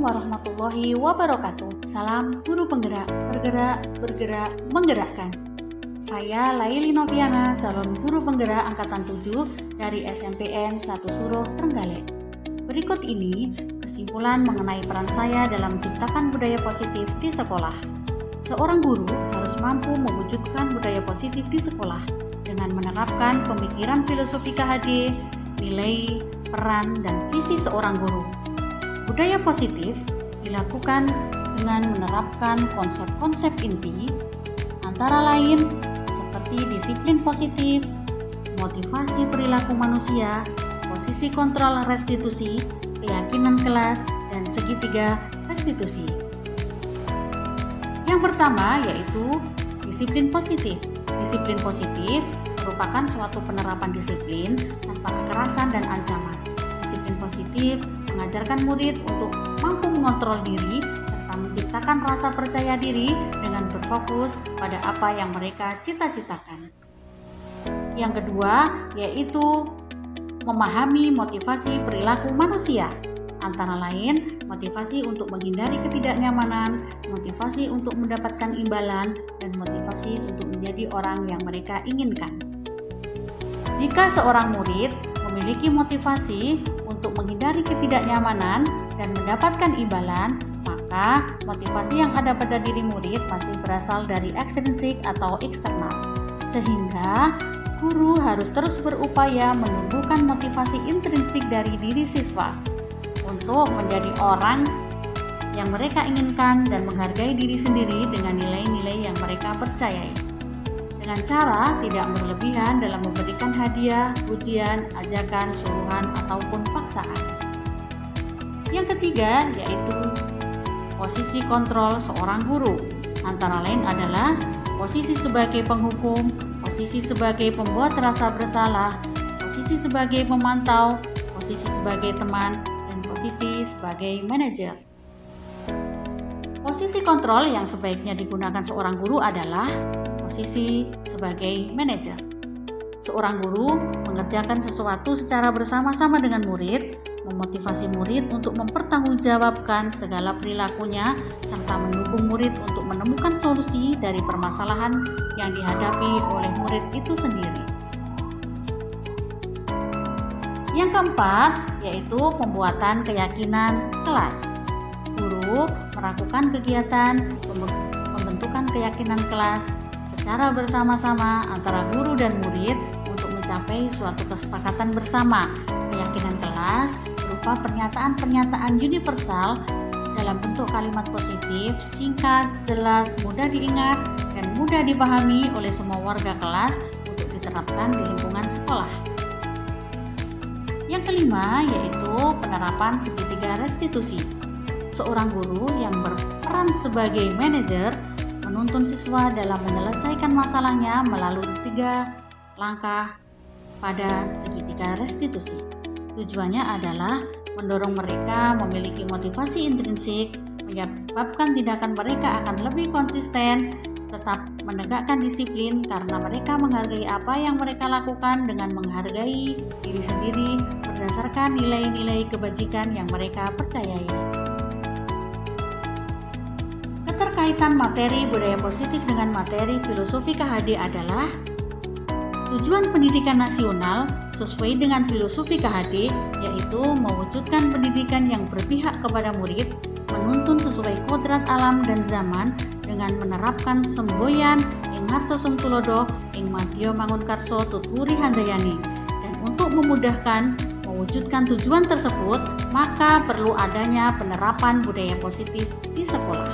warahmatullahi wabarakatuh. Salam guru penggerak, bergerak, bergerak, menggerakkan. Saya Laili Noviana, calon guru penggerak angkatan 7 dari SMPN 1 Suruh Trenggalek. Berikut ini kesimpulan mengenai peran saya dalam menciptakan budaya positif di sekolah. Seorang guru harus mampu mewujudkan budaya positif di sekolah dengan menerapkan pemikiran filosofi KHD, nilai, peran, dan visi seorang guru. Budaya positif dilakukan dengan menerapkan konsep-konsep inti, antara lain seperti disiplin positif, motivasi perilaku manusia, posisi kontrol restitusi, keyakinan kelas, dan segitiga restitusi. Yang pertama yaitu disiplin positif. Disiplin positif merupakan suatu penerapan disiplin tanpa kekerasan dan ancaman. Disiplin positif mengajarkan murid untuk mampu mengontrol diri serta menciptakan rasa percaya diri dengan berfokus pada apa yang mereka cita-citakan. Yang kedua yaitu memahami motivasi perilaku manusia, antara lain motivasi untuk menghindari ketidaknyamanan, motivasi untuk mendapatkan imbalan, dan motivasi untuk menjadi orang yang mereka inginkan. Jika seorang murid memiliki motivasi untuk menghindari ketidaknyamanan dan mendapatkan imbalan, maka motivasi yang ada pada diri murid masih berasal dari ekstrinsik atau eksternal. Sehingga guru harus terus berupaya menumbuhkan motivasi intrinsik dari diri siswa untuk menjadi orang yang mereka inginkan dan menghargai diri sendiri dengan nilai-nilai yang mereka percayai. Dengan cara tidak berlebihan dalam memberikan hadiah, pujian, ajakan, suruhan, ataupun paksaan. Yang ketiga yaitu posisi kontrol seorang guru. Antara lain adalah posisi sebagai penghukum, posisi sebagai pembuat rasa bersalah, posisi sebagai pemantau, posisi sebagai teman, dan posisi sebagai manajer. Posisi kontrol yang sebaiknya digunakan seorang guru adalah posisi sebagai manajer. Seorang guru mengerjakan sesuatu secara bersama-sama dengan murid, memotivasi murid untuk mempertanggungjawabkan segala perilakunya, serta mendukung murid untuk menemukan solusi dari permasalahan yang dihadapi oleh murid itu sendiri. Yang keempat yaitu pembuatan keyakinan kelas. Guru melakukan kegiatan pembentukan keyakinan kelas secara bersama-sama antara guru dan murid untuk mencapai suatu kesepakatan bersama. Keyakinan kelas berupa pernyataan-pernyataan universal dalam bentuk kalimat positif, singkat, jelas, mudah diingat, dan mudah dipahami oleh semua warga kelas untuk diterapkan di lingkungan sekolah. Yang kelima yaitu penerapan segitiga restitusi. Seorang guru yang berperan sebagai manajer menuntun siswa dalam menyelesaikan masalahnya melalui 3 langkah pada segitiga restitusi. Tujuannya adalah mendorong mereka memiliki motivasi intrinsik, menyebabkan tindakan mereka akan lebih konsisten, tetap menegakkan disiplin karena mereka menghargai apa yang mereka lakukan dengan menghargai diri sendiri berdasarkan nilai-nilai kebajikan yang mereka percayai. Keterkaitan materi budaya positif dengan materi filosofi KHD adalah tujuan pendidikan nasional sesuai dengan filosofi KHD, yaitu mewujudkan pendidikan yang berpihak kepada murid, menuntun sesuai kodrat alam dan zaman dengan menerapkan semboyan ing harso sung tulodo ing madya mangunkarso tutwuri handayani. Dan untuk memudahkan mewujudkan tujuan tersebut, maka perlu adanya penerapan budaya positif di sekolah.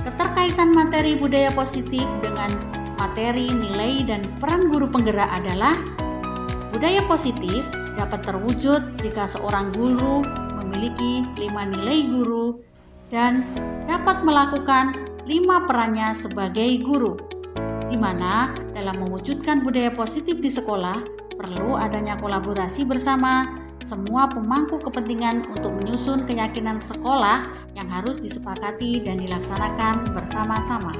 Keterkaitan materi budaya positif dengan materi, nilai, dan peran guru penggerak adalah budaya positif dapat terwujud jika seorang guru memiliki 5 nilai guru dan dapat melakukan 5 perannya sebagai guru, di mana dalam mewujudkan budaya positif di sekolah perlu adanya kolaborasi bersama semua pemangku kepentingan untuk menyusun keyakinan sekolah yang harus disepakati dan dilaksanakan bersama-sama.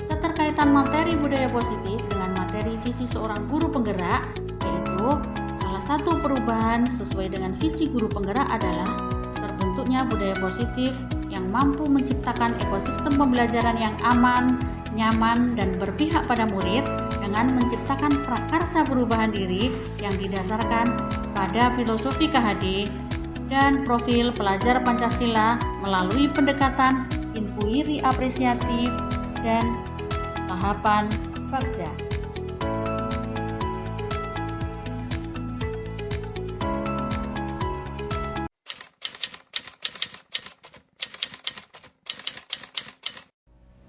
Keterkaitan materi budaya positif dengan materi visi seorang guru penggerak yaitu salah Salah satu perubahan sesuai dengan visi guru penggerak adalah terbentuknya budaya positif yang mampu menciptakan ekosistem pembelajaran yang aman, nyaman, dan berpihak pada murid dengan menciptakan prakarsa perubahan diri yang didasarkan pada filosofi KHD dan profil pelajar Pancasila melalui pendekatan inquiry apresiatif dan tahapan Bagja.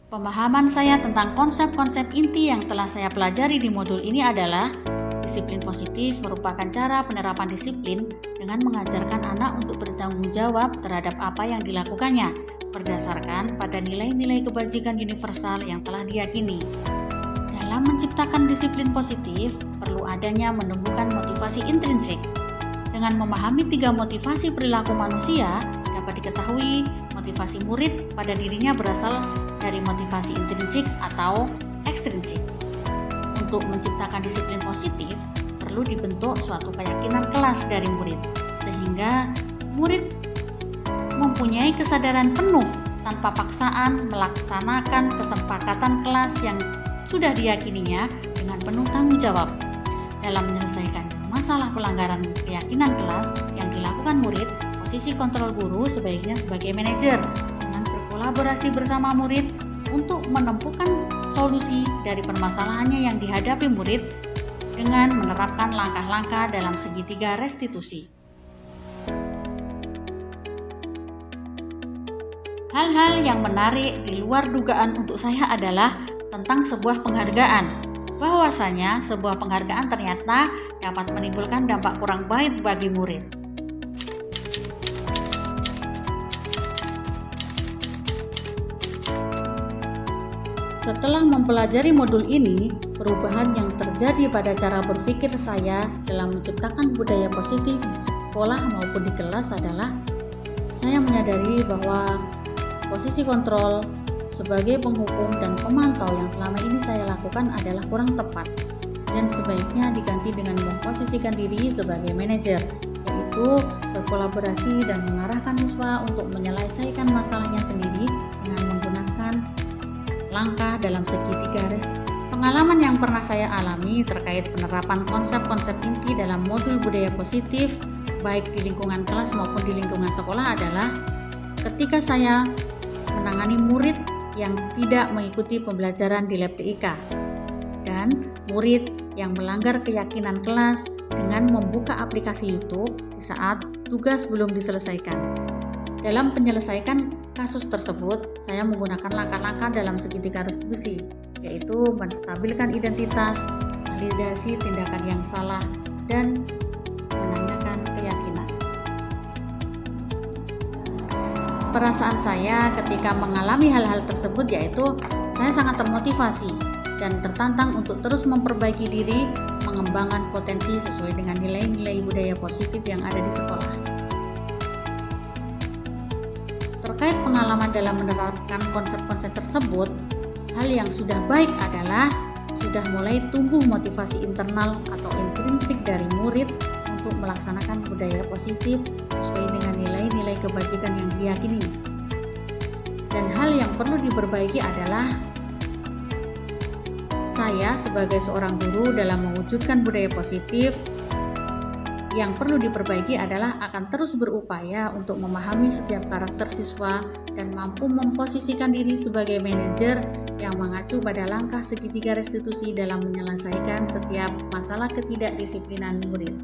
Pemahaman saya tentang konsep-konsep inti yang telah saya pelajari di modul ini adalah disiplin positif merupakan cara penerapan disiplin dengan mengajarkan anak untuk bertanggung jawab terhadap apa yang dilakukannya berdasarkan pada nilai-nilai kebajikan universal yang telah diyakini. Dalam menciptakan disiplin positif, perlu adanya menumbuhkan motivasi intrinsik. Dengan memahami 3 motivasi perilaku manusia, dapat diketahui motivasi murid pada dirinya berasal dari motivasi intrinsik atau ekstrinsik. Untuk menciptakan disiplin positif, perlu dibentuk suatu keyakinan kelas dari murid, sehingga murid mempunyai kesadaran penuh tanpa paksaan melaksanakan kesepakatan kelas yang sudah diyakininya dengan penuh tanggung jawab. Dalam menyelesaikan masalah pelanggaran keyakinan kelas yang dilakukan murid, posisi kontrol guru sebaiknya sebagai manajer dengan berkolaborasi bersama murid untuk menemukan solusi dari permasalahannya yang dihadapi murid dengan menerapkan langkah-langkah dalam segitiga restitusi. Hal-hal yang menarik di luar dugaan untuk saya adalah tentang sebuah penghargaan. Bahwasanya sebuah penghargaan ternyata dapat menimbulkan dampak kurang baik bagi murid. Setelah mempelajari modul ini, perubahan yang terjadi pada cara berpikir saya dalam menciptakan budaya positif di sekolah maupun di kelas adalah saya menyadari bahwa posisi kontrol sebagai penghukum dan pemantau yang selama ini saya lakukan adalah kurang tepat dan sebaiknya diganti dengan memposisikan diri sebagai manajer, yaitu berkolaborasi dan mengarahkan siswa untuk menyelesaikan masalahnya sendiri dengan menggunakan langkah dalam segitiga restitusi. Pengalaman yang pernah saya alami terkait penerapan konsep-konsep inti dalam modul budaya positif baik di lingkungan kelas maupun di lingkungan sekolah adalah ketika saya menangani murid yang tidak mengikuti pembelajaran di lab TIK dan murid yang melanggar keyakinan kelas dengan membuka aplikasi YouTube di saat tugas belum diselesaikan. Dalam penyelesaian kasus tersebut, saya menggunakan langkah-langkah dalam segitiga restitusi, yaitu menstabilkan identitas, validasi tindakan yang salah, dan menanyakan keyakinan. Perasaan saya ketika mengalami hal-hal tersebut yaitu saya sangat termotivasi dan tertantang untuk terus memperbaiki diri, mengembangkan potensi sesuai dengan nilai-nilai budaya positif yang ada di sekolah. Terkait pengalaman dalam menerapkan konsep-konsep tersebut, hal yang sudah baik adalah sudah mulai tumbuh motivasi internal atau intrinsik dari murid untuk melaksanakan budaya positif sesuai dengan nilai-nilai kebajikan yang diyakini. Dan hal yang perlu diperbaiki adalah saya sebagai seorang guru dalam mewujudkan budaya positif yang perlu diperbaiki adalah akan terus berupaya untuk memahami setiap karakter siswa dan mampu memposisikan diri sebagai manajer yang mengacu pada langkah segitiga restitusi dalam menyelesaikan setiap masalah ketidakdisiplinan murid.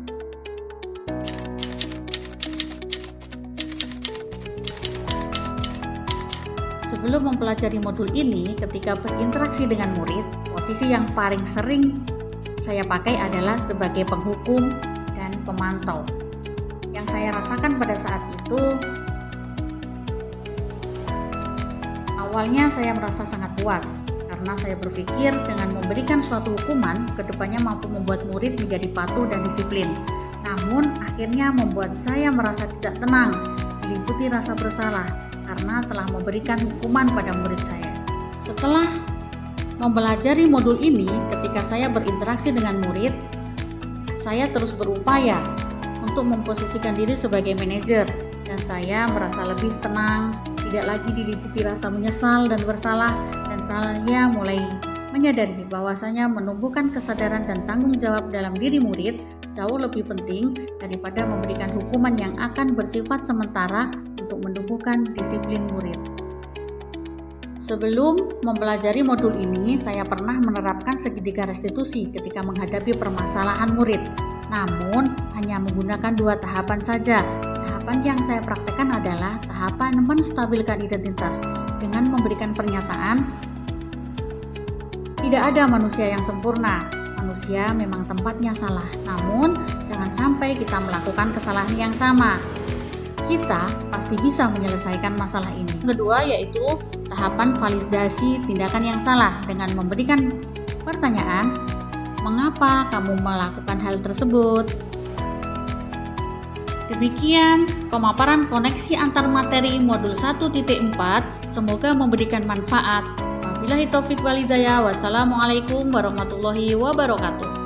Sebelum mempelajari modul ini, ketika berinteraksi dengan murid, posisi yang paling sering saya pakai adalah sebagai penghukum dan pemantau. Yang saya rasakan pada saat itu, awalnya saya merasa sangat puas karena saya berpikir dengan memberikan suatu hukuman, kedepannya mampu membuat murid menjadi patuh dan disiplin. Namun akhirnya membuat saya merasa tidak tenang, diliputi rasa bersalah karena telah memberikan hukuman pada murid saya. Setelah mempelajari modul ini, ketika saya berinteraksi dengan murid, Saya terus berupaya untuk memposisikan diri sebagai manajer, dan saya merasa lebih tenang, tidak lagi diliputi rasa menyesal dan bersalah, dan saya mulai menyadari bahwasanya menumbuhkan kesadaran dan tanggung jawab dalam diri murid jauh lebih penting daripada memberikan hukuman yang akan bersifat sementara untuk menumbuhkan disiplin murid. Sebelum mempelajari modul ini, saya pernah menerapkan segitiga restitusi ketika menghadapi permasalahan murid. Namun, hanya menggunakan 2 tahapan saja. Tahapan yang saya praktekkan adalah tahapan menstabilkan identitas dengan memberikan pernyataan, tidak ada manusia yang sempurna. Manusia memang tempatnya salah, namun jangan sampai kita melakukan kesalahan yang sama. Kita pasti bisa menyelesaikan masalah ini. Kedua yaitu tahapan validasi tindakan yang salah dengan memberikan pertanyaan, mengapa kamu melakukan hal tersebut? Demikian pemaparan koneksi antar materi modul 1.4, semoga memberikan manfaat. Wabillahi taufik wal hidayah. Wassalamualaikum warahmatullahi wabarakatuh.